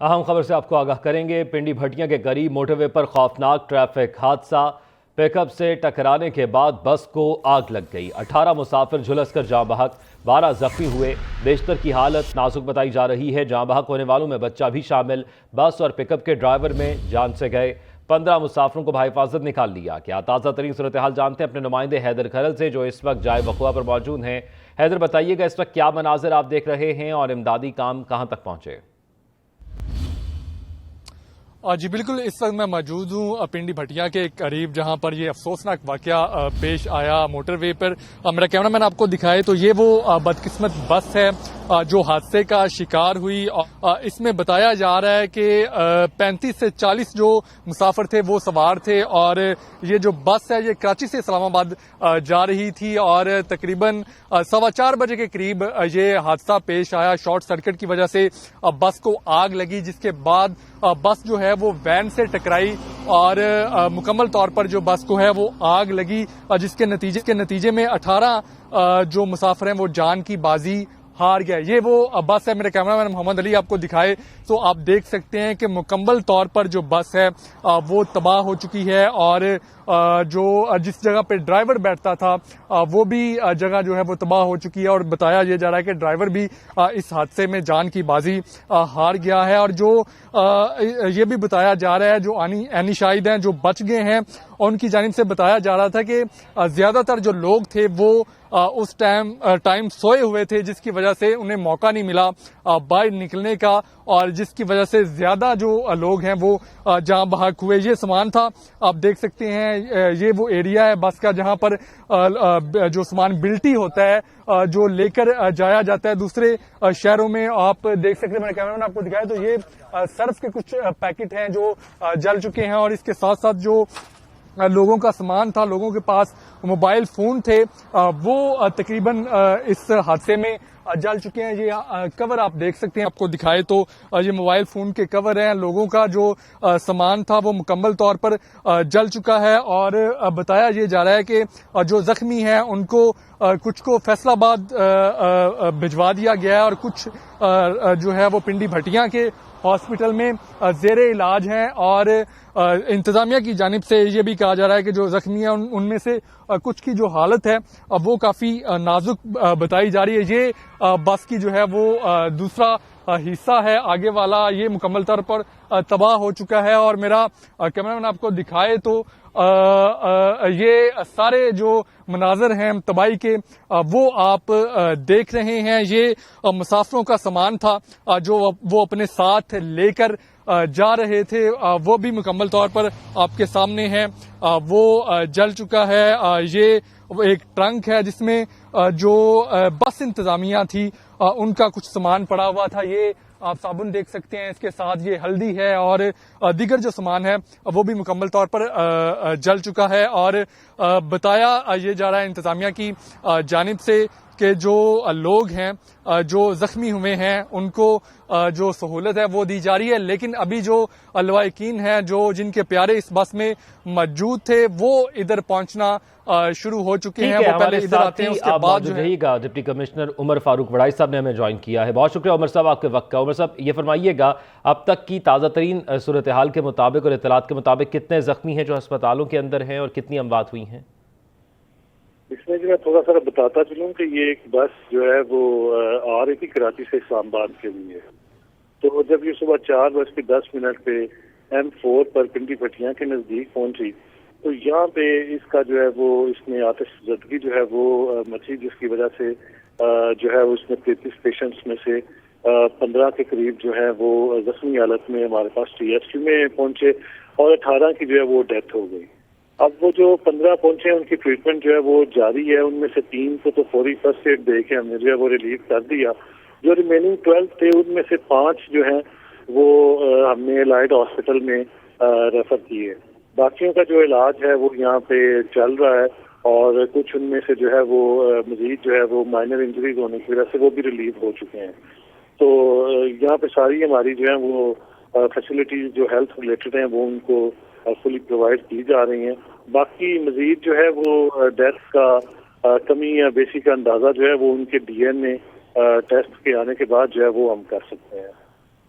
اہم خبر سے آپ کو آگاہ کریں گے۔ پنڈی بھٹیاں کے قریب موٹر وے پر خوفناک ٹریفک حادثہ، پک اپ سے ٹکرانے کے بعد بس کو آگ لگ گئی۔ 18 مسافر جھلس کر جاں بحق، 12 زخمی ہوئے۔ بیشتر کی حالت نازک بتائی جا رہی ہے۔ جاں بحق ہونے والوں میں بچہ بھی شامل۔ بس اور پک اپ کے ڈرائیور میں جان سے گئے۔ 15 مسافروں کو بحفاظت نکال لیا گیا۔ تازہ ترین صورتحال جانتے ہیں اپنے نمائندے حیدر کھرل سے، جو اس وقت جائے وقوع پر موجود ہیں۔ حیدر، بتائیے گا اس وقت کیا مناظر آپ دیکھ رہے ہیں اور امدادی کام کہاں تک پہنچے؟ جی بالکل، اس وقت میں موجود ہوں پنڈی بھٹیاں کے قریب، جہاں پر یہ افسوسناک واقعہ پیش آیا موٹر وے پر۔ میرا کیمرہ مین آپ کو دکھائے تو یہ وہ بدقسمت بس ہے جو حادثے کا شکار ہوئی۔ اس میں بتایا جا رہا ہے کہ 35 سے 40 جو مسافر تھے وہ سوار تھے، اور یہ جو بس ہے یہ کراچی سے اسلام آباد جا رہی تھی، اور تقریباً 4:15 بجے کے قریب یہ حادثہ پیش آیا۔ شارٹ سرکٹ کی وجہ سے بس کو آگ لگی، جس کے بعد بس جو ہے وہ وین سے ٹکرائی، اور مکمل طور پر جو بس کو ہے وہ آگ لگی، جس کے نتیجے میں 18 جو مسافر ہیں وہ جان کی بازی ہار گیا۔ یہ وہ بس ہے، میرے کیمرہ مین محمد علی آپ کو دکھائے تو آپ دیکھ سکتے ہیں کہ مکمل طور پر جو بس ہے وہ تباہ ہو چکی ہے، اور جو جس جگہ پہ ڈرائیور بیٹھتا تھا وہ بھی جگہ جو ہے وہ تباہ ہو چکی ہے، اور بتایا یہ جا رہا ہے کہ ڈرائیور بھی اس حادثے میں جان کی بازی ہار گیا ہے۔ اور جو یہ بھی بتایا جا رہا ہے جو عینی شاہد ہیں جو بچ گئے ہیں، ان کی جانب سے بتایا جا رہا تھا کہ زیادہ تر جو لوگ تھے وہ اس ٹائم سوئے ہوئے تھے، جس کی وجہ سے انہیں موقع نہیں ملا باہر نکلنے کا، اور جس کی وجہ سے زیادہ جو لوگ ہیں وہ جاں بحق ہوئے۔ یہ سامان تھا، آپ دیکھ سکتے ہیں یہ وہ ایریا ہے بس کا جہاں پر جو سامان بلٹی ہوتا ہے جو لے کر جایا جاتا ہے دوسرے شہروں میں۔ آپ دیکھ سکتے ہیں، میرے کیمرہ مین آپ کو دکھایا تو یہ سرف کے کچھ پیکٹ ہیں جو جل چکے ہیں، اور اس کے ساتھ ساتھ جو لوگوں کا سامان تھا، لوگوں کے پاس موبائل فون تھے، وہ تقریباً اس حادثے میں جل چکے ہیں۔ یہ کور آپ دیکھ سکتے ہیں، آپ کو دکھائے تو یہ موبائل فون کے کور ہیں۔ لوگوں کا جو سامان تھا وہ مکمل طور پر جل چکا ہے، اور بتایا یہ جا رہا ہے کہ جو زخمی ہیں ان کو کچھ کو فیصل آباد بھجوا دیا گیا ہے، اور کچھ جو ہے وہ پنڈی بھٹیاں کے ہاسپٹل میں زیر علاج ہیں، اور انتظامیہ کی جانب سے یہ بھی کہا جا رہا ہے کہ جو زخمی ہیں ان میں سے کچھ کی جو حالت ہے وہ کافی نازک بتائی جا رہی ہے۔ یہ بس کی جو ہے وہ دوسرا حصہ ہے آگے والا، یہ مکمل طور پر تباہ ہو چکا ہے، اور میرا کیمرہ مین آپ کو دکھائے تو یہ سارے جو مناظر ہیں تباہی کے وہ آپ دیکھ رہے ہیں۔ یہ مسافروں کا سامان تھا جو وہ اپنے ساتھ لے کر جا رہے تھے، وہ بھی مکمل طور پر آپ کے سامنے ہے، وہ جل چکا ہے۔ یہ ایک ٹرنک ہے جس میں جو بس انتظامیہ تھی ان کا کچھ سامان پڑا ہوا تھا، یہ آپ صابن دیکھ سکتے ہیں، اس کے ساتھ یہ ہلدی ہے اور دیگر جو سامان ہے وہ بھی مکمل طور پر جل چکا ہے۔ اور بتایا یہ جا رہا ہے انتظامیہ کی جانب سے کہ جو لوگ ہیں جو زخمی ہوئے ہیں ان کو جو سہولت ہے وہ دی جا رہی ہے، لیکن ابھی جو لواحقین ہیں جو جن کے پیارے اس بس میں موجود تھے وہ ادھر پہنچنا شروع ہو چکے ہیں، وہ پہلے ادھر آتے ہیں اس کے بعد جو ہے گا۔ ڈپٹی کمشنر عمر فاروق وڑائی صاحب نے ہمیں جوائن کیا ہے، بہت شکریہ عمر صاحب آپ کے وقت کا۔ عمر صاحب یہ فرمائیے گا اب تک کی تازہ ترین صورتحال کے مطابق اور اطلاعات کے مطابق کتنے زخمی ہیں جو ہسپتالوں کے اندر ہیں اور کتنی اموات ہوئی ہیں؟ اس میں جو میں تھوڑا سا بتاتا چلوں کہ یہ ایک بس جو ہے وہ آ رہی تھی کراچی سے اسلام آباد کے لیے، تو جب یہ صبح 4:10 پہ M4 پر پنڈی بھٹیاں کے نزدیک پہنچی تو یہاں پہ اس کا جو ہے وہ اس میں آتش زدگی جو ہے وہ مچی، جس کی وجہ سے جو ہے اس میں 33 پیشنٹس میں سے 15 کے قریب جو ہے وہ زخمی حالت میں ہمارے پاس TSQ میں پہنچے، اور 18 کی جو ہے وہ ڈیتھ ہو گئی۔ اب وہ جو 15 پہنچے ان کی ٹریٹمنٹ جو ہے وہ جاری ہے، ان میں سے 3 کو تو فوری فرسٹ ایڈ دے کے ہم نے جو ہے وہ ریلیو کر دیا، جو ریمیننگ 12 تھے ان میں سے 5 جو ہیں وہ ہم نے لائٹ ہاسپٹل میں ریفر کیے۔ باقیوں کا جو علاج ہے وہ یہاں پہ چل رہا ہے، اور کچھ ان میں سے جو ہے وہ مزید جو ہے وہ مائنر انجریز ہونے کی وجہ سے وہ بھی ریلیو ہو چکے ہیں۔ تو یہاں پہ ساری ہماری جو ہے وہ فیسلٹیز جو ہیلتھ ریلیٹڈ ہیں وہ ان کو فلی پرووائڈ کی جا رہی ہیں۔ باقی مزید جو ہے وہ ڈیتھ کا کمی یا بیسی کا اندازہ جو ہے وہ ان کے DNA ٹیسٹ کے آنے کے بعد جو ہے وہ ہم کر سکتے ہیں۔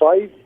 5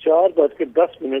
4:10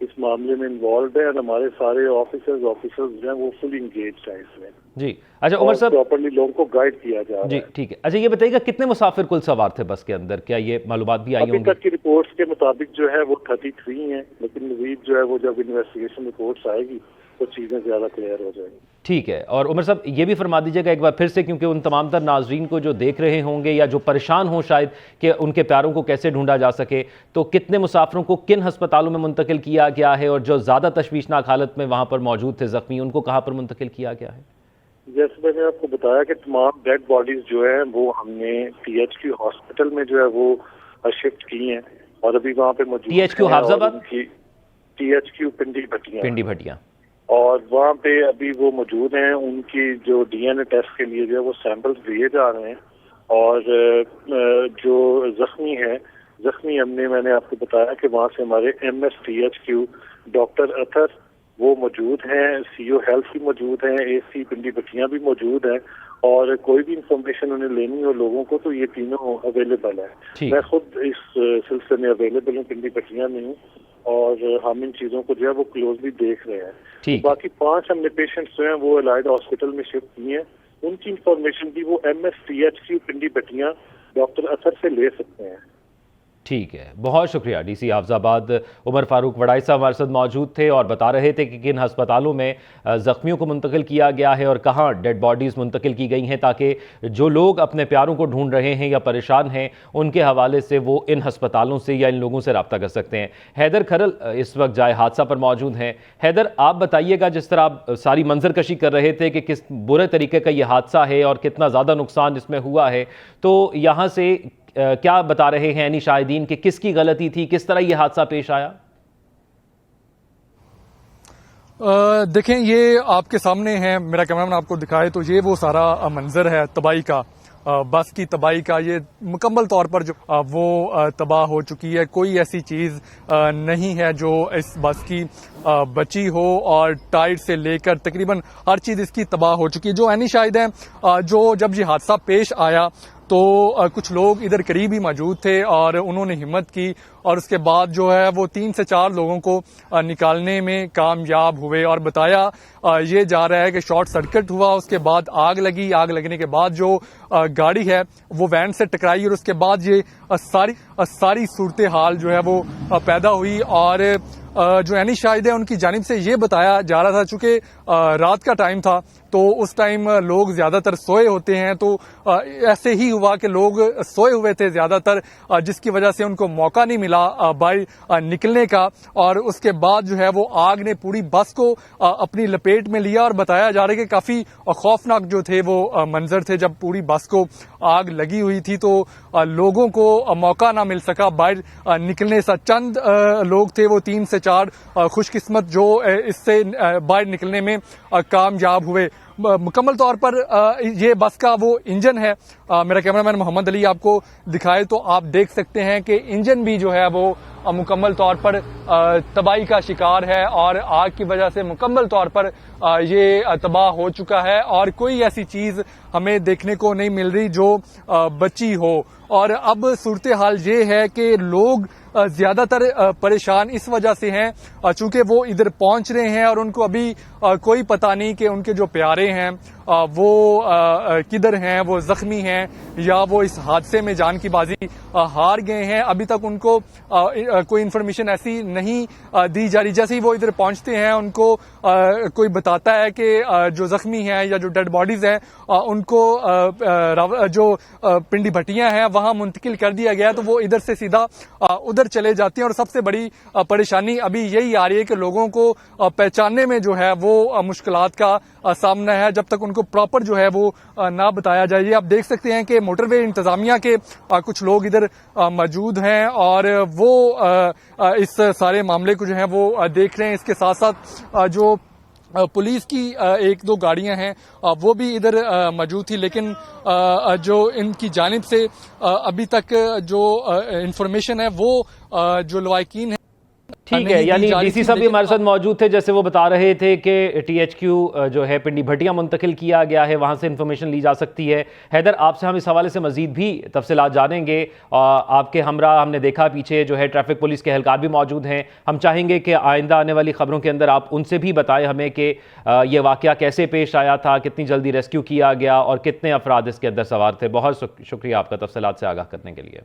اس معاملے میں انوالوڈ ہے، اور ہمارے سارے آفیسرز جو ہیں وہ فلی انگیجڈ ہیں اس میں. جی اچھا عمر صاحب، پراپرلی لوگوں کو گائیڈ کیا جا رہا ہے. جی ٹھیک ہے. اچھا یہ بتائیے گا کتنے مسافر کل سوار تھے بس کے اندر؟ کیا یہ معلومات بھی آئی ابھی ہوں گی؟ تک کی رپورٹس کے مطابق جو ہے وہ 33 ہیں، لیکن مزید جو ہے وہ جب انویسٹیگیشن رپورٹس آئے گی تو چیزیں زیادہ کلیئر ہو جائیں گی. ٹھیک ہے. اور عمر صاحب یہ بھی فرما دیجیے گا ایک بار پھر سے، کیونکہ ان تمام تر ناظرین کو جو دیکھ رہے ہوں گے یا جو پریشان ہوں شاید کہ ان کے پیاروں کو کیسے ڈھونڈا جا سکے، تو کتنے مسافروں کو کن ہسپتالوں میں منتقل کیا گیا ہے، اور جو زیادہ تشویشناک حالت میں وہاں پر موجود تھے زخمی، ان کو کہاں پر منتقل کیا گیا ہے؟ جیسے میں نے آپ کو بتایا کہ تمام ڈیڈ باڈیز جو ہیں وہ ہم نے THQ ہاسپٹل میں جو ہے وہ شفٹ کی ہیں، اور ابھی وہاں پہ موجود THQ حافظ آباد؟ THQ پنڈی بھٹیاں. اور وہاں پہ ابھی وہ موجود ہیں. ان کی جو DNA ٹیسٹ کے لیے جو ہے وہ سیمپلز دیے جا رہے ہیں. اور جو زخمی میں نے آپ کو بتایا کہ وہاں سے ہمارے MSTHQ ڈاکٹر اطہر وہ موجود ہیں، CO ہیلتھ بھی موجود ہیں، AC پنڈی بھٹیاں بھی موجود ہیں، اور کوئی بھی انفارمیشن انہیں لینی ہو لوگوں کو تو یہ تینوں اویلیبل ہے. میں خود اس سلسلے میں اویلیبل ہوں، پنڈی بھٹیاں میں ہوں، اور ہم ان چیزوں کو جو ہے وہ کلوزلی دیکھ رہے ہیں. باقی 5 ہم نے پیشنٹس جو ہیں وہ الائڈ ہاسپٹل میں شفٹ کیے ہیں. ان کی انفارمیشن بھی وہ MSTHQ پنڈی بھٹیاں ڈاکٹر اطہر سے لے سکتے ہیں. ٹھیک ہے، بہت شکریہ. ڈی سی حافظ آباد عمر فاروق وڈائی صاحب ہمارے ساتھ موجود تھے اور بتا رہے تھے کہ کن ہسپتالوں میں زخمیوں کو منتقل کیا گیا ہے اور کہاں ڈیڈ باڈیز منتقل کی گئی ہیں، تاکہ جو لوگ اپنے پیاروں کو ڈھونڈ رہے ہیں یا پریشان ہیں ان کے حوالے سے وہ ان ہسپتالوں سے یا ان لوگوں سے رابطہ کر سکتے ہیں. حیدر کھرل اس وقت جائے حادثہ پر موجود ہیں. حیدر، آپ بتائیے گا جس طرح آپ ساری منظر کشی کر رہے تھے کہ کس برے طریقے کا یہ حادثہ ہے اور کتنا زیادہ نقصان اس میں ہوا ہے، تو یہاں سے کیا بتا رہے ہیں یعنی شاہدین کہ کس کی غلطی تھی، کس طرح یہ حادثہ پیش آیا؟ دیکھیں یہ آپ کے سامنے ہے، میرا کیمرامین آپ کو دکھائے تو یہ وہ سارا منظر ہے تباہی کا، بس کی تباہی کا. یہ مکمل طور پر جو وہ تباہ ہو چکی ہے. کوئی ایسی چیز نہیں ہے جو اس بس کی بچی ہو، اور ٹائر سے لے کر تقریباً ہر چیز اس کی تباہ ہو چکی ہے. جو عینی شاہد ہیں، جو جب یہ حادثہ پیش آیا تو کچھ لوگ ادھر قریب ہی موجود تھے اور انہوں نے ہمت کی، اور اس کے بعد جو ہے وہ 3 سے 4 لوگوں کو نکالنے میں کامیاب ہوئے. اور بتایا یہ جا رہا ہے کہ شارٹ سرکٹ ہوا، اس کے بعد آگ لگی. آگ لگنے کے بعد جو گاڑی ہے وہ وین سے ٹکرائی، اور اس کے بعد یہ ساری صورتحال جو ہے وہ پیدا ہوئی. اور جو عینی شاہد ہیں ان کی جانب سے یہ بتایا جا رہا تھا، چونکہ رات کا ٹائم تھا تو اس ٹائم لوگ زیادہ تر سوئے ہوتے ہیں، تو ایسے ہی ہوا کہ لوگ سوئے ہوئے تھے زیادہ تر، جس کی وجہ سے ان کو موقع نہیں ملا باہر نکلنے کا. اور اس کے بعد جو ہے وہ آگ نے پوری بس کو اپنی لپیٹ میں لیا. اور بتایا جا رہا ہے کہ کافی خوفناک جو تھے وہ منظر تھے جب پوری بس کو آگ لگی ہوئی تھی، تو لوگوں کو موقع نہ مل سکا باہر نکلنے سے. چند لوگ تھے وہ 3 سے 4 خوش قسمت جو اس سے باہر نکلنے میں کامیاب ہوئے. مکمل طور پر یہ بس کا وہ انجن ہے، میرا کیمرامین محمد علی آپ کو دکھائے تو آپ دیکھ سکتے ہیں کہ انجن بھی جو ہے وہ مکمل طور پر تباہی کا شکار ہے، اور آگ کی وجہ سے مکمل طور پر یہ تباہ ہو چکا ہے، اور کوئی ایسی چیز ہمیں دیکھنے کو نہیں مل رہی جو بچی ہو. اور اب صورتحال یہ ہے کہ لوگ زیادہ تر پریشان اس وجہ سے ہیں چونکہ وہ ادھر پہنچ رہے ہیں اور ان کو ابھی کوئی پتہ نہیں کہ ان کے جو پیارے ہیں وہ کدھر ہیں، وہ زخمی ہیں یا وہ اس حادثے میں جان کی بازی ہار گئے ہیں. ابھی تک ان کو کوئی انفارمیشن ایسی نہیں دی جا رہی. جیسے ہی وہ ادھر پہنچتے ہیں ان کو کوئی بتاتا ہے کہ جو زخمی ہیں یا جو ڈیڈ باڈیز ہیں ان کو جو پنڈی بھٹیاں ہیں وہاں منتقل کر دیا گیا، تو وہ ادھر سے سیدھا ادھر چلے جاتے ہیں. اور سب سے بڑی پریشانی ابھی یہی آ رہی ہے کہ لوگوں کو پہچاننے میں جو ہے وہ مشکلات کا سامنا ہے جب تک ان کو پراپر جو ہے وہ نہ بتایا جائے. یہ آپ دیکھ سکتے ہیں کہ موٹر وے انتظامیہ کے کچھ لوگ ادھر موجود ہیں اور وہ اس سارے معاملے کو جو ہے وہ دیکھ رہے ہیں. اس کے ساتھ ساتھ جو پولیس کی 1-2 گاڑیاں ہیں وہ بھی ادھر موجود تھی، لیکن جو ان کی جانب سے ابھی تک جو انفارمیشن ہے وہ جو لواحقین ہیں ٹھیک نہیں ہے، دی یعنی جا رہی ڈی سی تھی، صاحب بھی لیکن ہمارے ساتھ موجود تھے، جیسے وہ بتا رہے تھے کہ ٹی ایچ کیو جو ہے پنڈی بھٹیا منتقل کیا گیا ہے، وہاں سے انفارمیشن لی جا سکتی ہے۔ حیدر، آپ سے ہم اس حوالے سے مزید بھی تفصیلات جانیں گے۔ آپ کے ہمراہ ہم نے دیکھا پیچھے جو ہے ٹریفک پولیس کے اہلکار بھی موجود ہیں، ہم چاہیں گے کہ آئندہ آنے والی خبروں کے اندر آپ ان سے بھی بتائیں ہمیں کہ یہ واقعہ کیسے پیش آیا تھا، کتنی جلدی ریسکیو کیا گیا اور کتنے افراد اس کے اندر سوار تھے۔ بہت شکریہ آپ کا تفصیلات سے آگاہ کرنے کے لیے۔